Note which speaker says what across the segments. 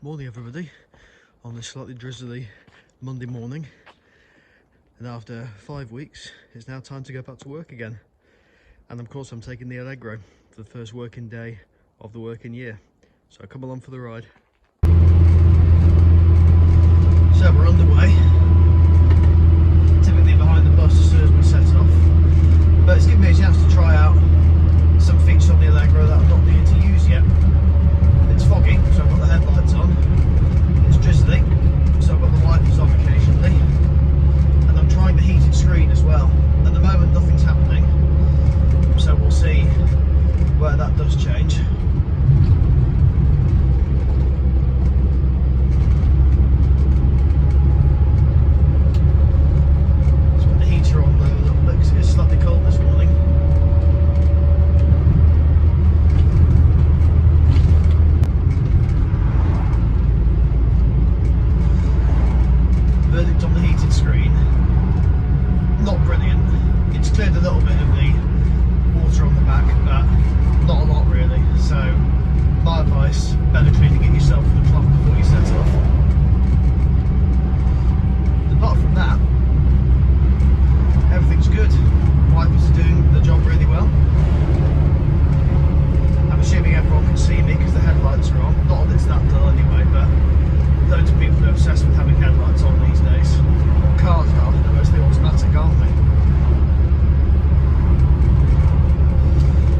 Speaker 1: Morning everybody, on this slightly drizzly Monday morning, and after 5 weeks it's now time to go back to work again. And of course I'm taking the Allegro for the first working day of the working year, so come along for the ride. So we're underway, typically behind the bus as soon as we set off, but it's given me a chance to try out some features on the Allegro that I've not needed to use yet. It's foggy, so I've got the headlights on. It's drizzly, so I've got the wipers on occasionally. And I'm trying the heated screen as well. At the moment, nothing's happening, so we'll see where that does change. Let's put the heater on though a little bit because it's slightly cold this morning. Verdict on the heated screen, not brilliant. It's cleared a little bit of the water on the back, but not a lot really. So my advice, better cleaning it yourself with the cloth before you set off. Apart from that, everything's good. Wipers are doing the job really well. I'm assuming everyone can see me because the headlights are on. Not that it's that dull anyway, but loads of people are obsessed with having headlights on these days. Well, cars are, they're mostly automatic, aren't they?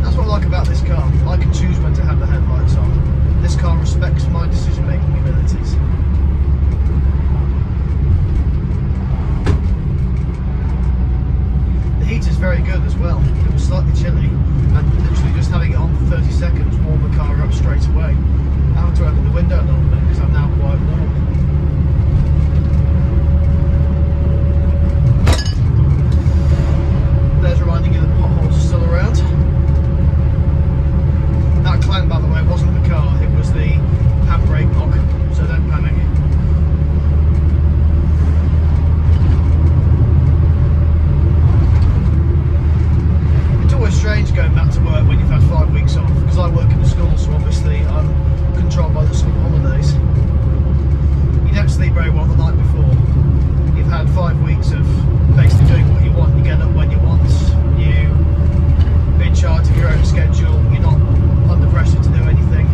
Speaker 1: That's what I like about this car. I can choose when to have the headlights on. This car respects my decision-making abilities. The heat is very good as well. It was slightly chilly, and literally just having it on for 30 seconds warmed the car up straight away. I have to open the window a little bit because I'm now quite warm. There's reminding you that the potholes are still around. That clang, by the way, wasn't the car, it was the handbrake lock, so don't panic. It's always strange going back to work when you've had 5 weeks off, because I work in the school, so obviously I'm controlled by the school holidays. You don't sleep very well the night before. You've had 5 weeks of basically doing what you want. You get up when you want. You're in charge of your own schedule. You're not under pressure to do anything.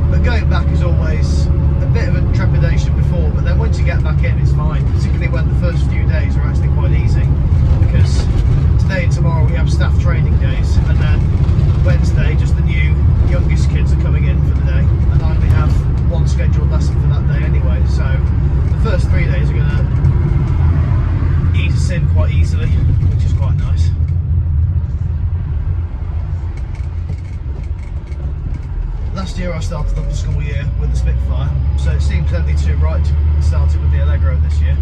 Speaker 1: But going back is always a bit of a trepidation before, but then once you get back in, it's fine. Particularly when the first few days are actually quite easy, because today and tomorrow we have staff training days, and then Wednesday, just the new youngest kids are coming in for the day, and I only have one scheduled lesson for that day anyway, so the first 3 days are going to ease us in quite easily, which is quite nice. Last year I started off the school year with the Spitfire, so it seems only too right to start it with the Allegro this year.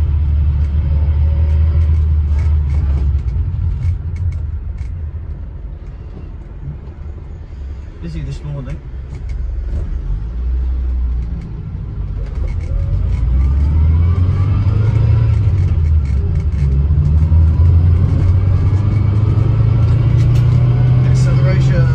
Speaker 1: Busy this morning. Acceleration.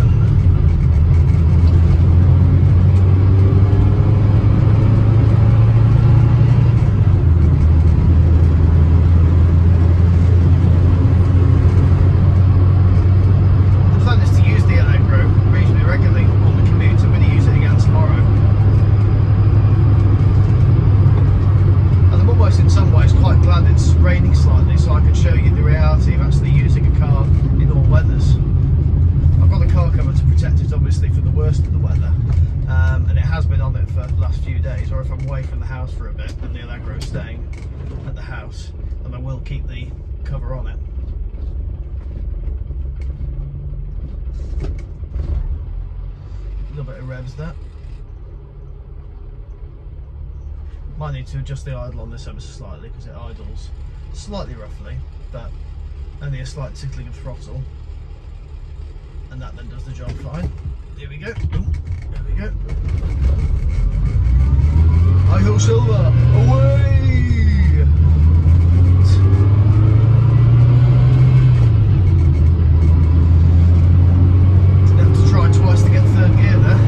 Speaker 1: The plan is to use the Allegro reasonably regularly on the commute. I'm going to use it again tomorrow. And I'm almost in some ways quite glad it's raining slightly, so I can show you the reality of actually using a car in all weathers. I've got a car cover to protect it obviously from the worst of the weather, and it has been on it for the last few days, or if I'm away from the house for a bit and the Allegro is staying at the house, then I will keep the cover on it. A little bit of revs there. Might need to adjust the idle on this ever so slightly because it idles slightly roughly, but only a slight tickling of throttle, and that then does the job fine. Here we go. Ooh, there we go. Hi ho Silver, away! Have to try twice to get third gear there.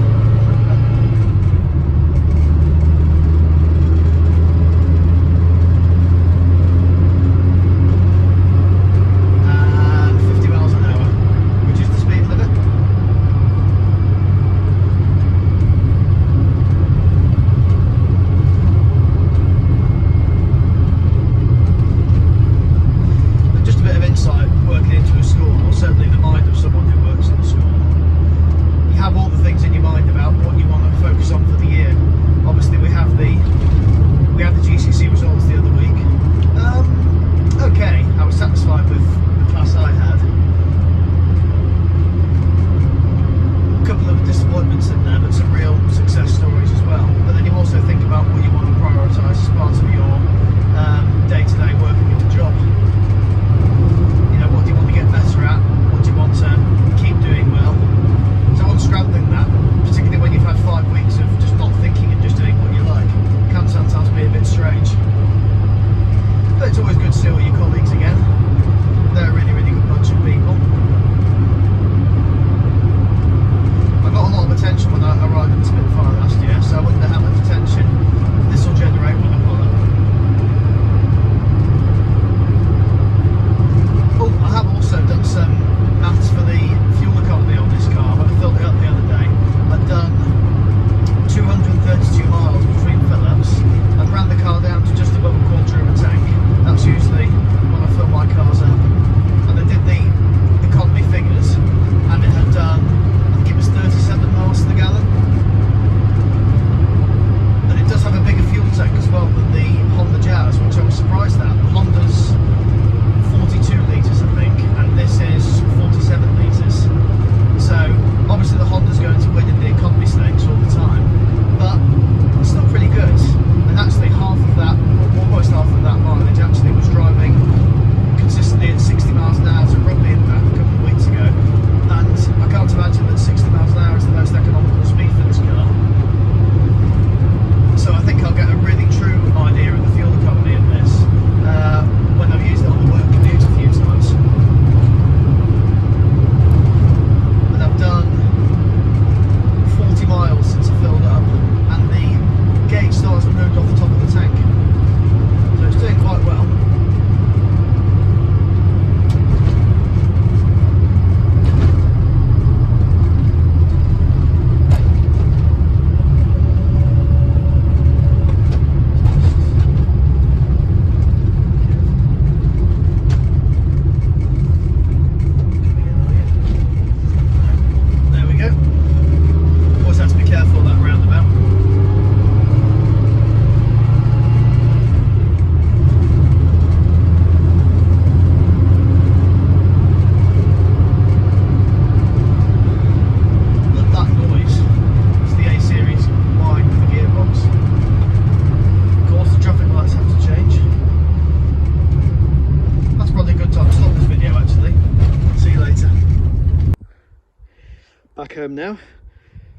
Speaker 1: home now.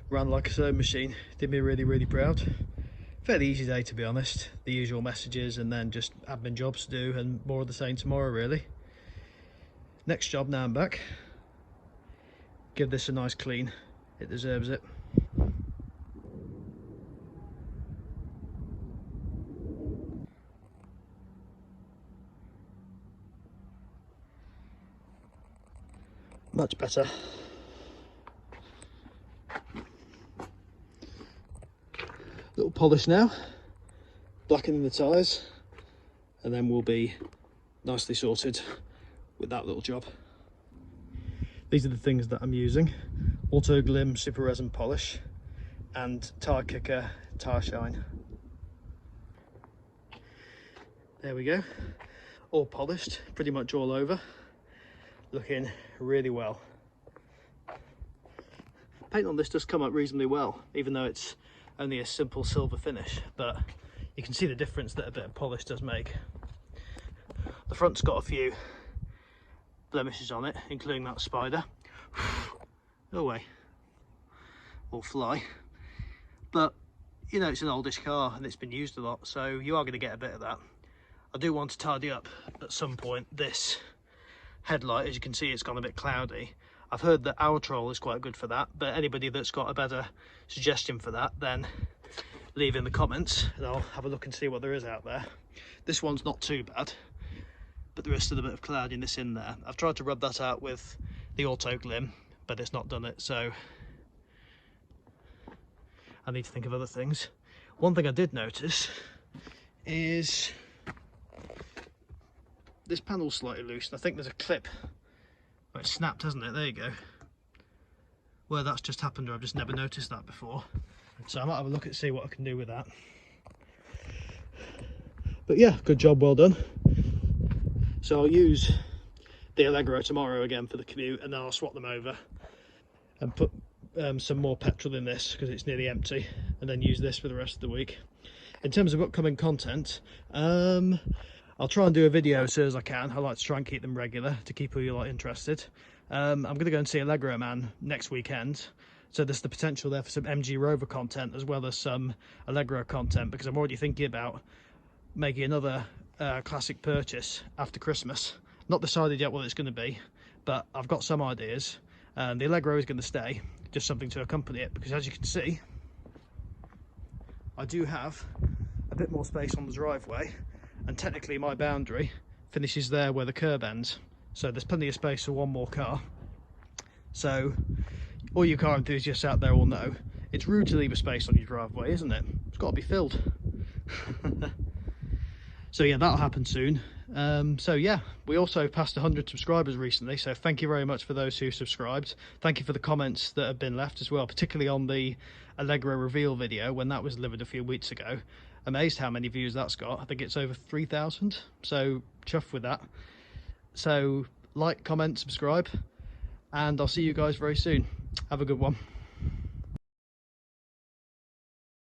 Speaker 1: Ran like a sewing machine. Did me really proud. Fairly easy day, to be honest. The usual messages and then just admin jobs to do, and more of the same tomorrow really. Next job now I'm back. Give this a nice clean. It deserves it. Much better. Little polish now, blackening the tyres, and then we'll be nicely sorted with that little job. These are the things that I'm using: Auto Glim Super Resin Polish and Tyre Kicker Tyre Shine. There we go, all polished, pretty much all over, looking really well. Paint on this does come up reasonably well, even though it's only a simple silver finish, but you can see the difference that a bit of polish does make. The front's got a few blemishes on it, including that spider. Go away, or fly. But you know, it's an oldish car and it's been used a lot, so you are going to get a bit of that. I do want to tidy up at some point this headlight. As you can see, it's gone a bit cloudy. I've heard that Allegro is quite good for that, but anybody that's got a better suggestion for that, then leave in the comments and I'll have a look and see what there is out there. This one's not too bad, but there is still a bit of cloudiness in there. I've tried to rub that out with the Auto Glim, but it's not done it, so I need to think of other things. One thing I did notice is this panel's slightly loose, and I think there's a clip. Oh, it's snapped, hasn't it? There you go. Where that's just happened, or I've just never noticed that before. So I might have a look at see what I can do with that. But yeah, good job, well done. So I'll use the Allegro tomorrow again for the commute, and then I'll swap them over and put some more petrol in this because it's nearly empty, and then use this for the rest of the week. In terms of upcoming content, I'll try and do a video as soon as I can. I like to try and keep them regular to keep all you lot interested. I'm going to go and see Allegro Man next weekend, so there's the potential there for some MG Rover content as well as some Allegro content, because I'm already thinking about making another classic purchase after Christmas. Not decided yet what it's going to be, but I've got some ideas. The Allegro is going to stay, just something to accompany it, because as you can see, I do have a bit more space on the driveway, and technically my boundary finishes there where the curb ends, so there's plenty of space for one more car. So all you car enthusiasts out there will know it's rude to leave a space on your driveway, isn't it? It's got to be filled. So yeah, that'll happen soon. So yeah, we also passed 100 subscribers recently, so thank you very much for those who subscribed. Thank you for the comments that have been left as well, particularly on the Allegro reveal video when that was delivered a few weeks ago. Amazed how many views that's got. I think it's over 3,000, so chuffed with that. So like, comment, subscribe, and I'll see you guys very soon. Have a good one.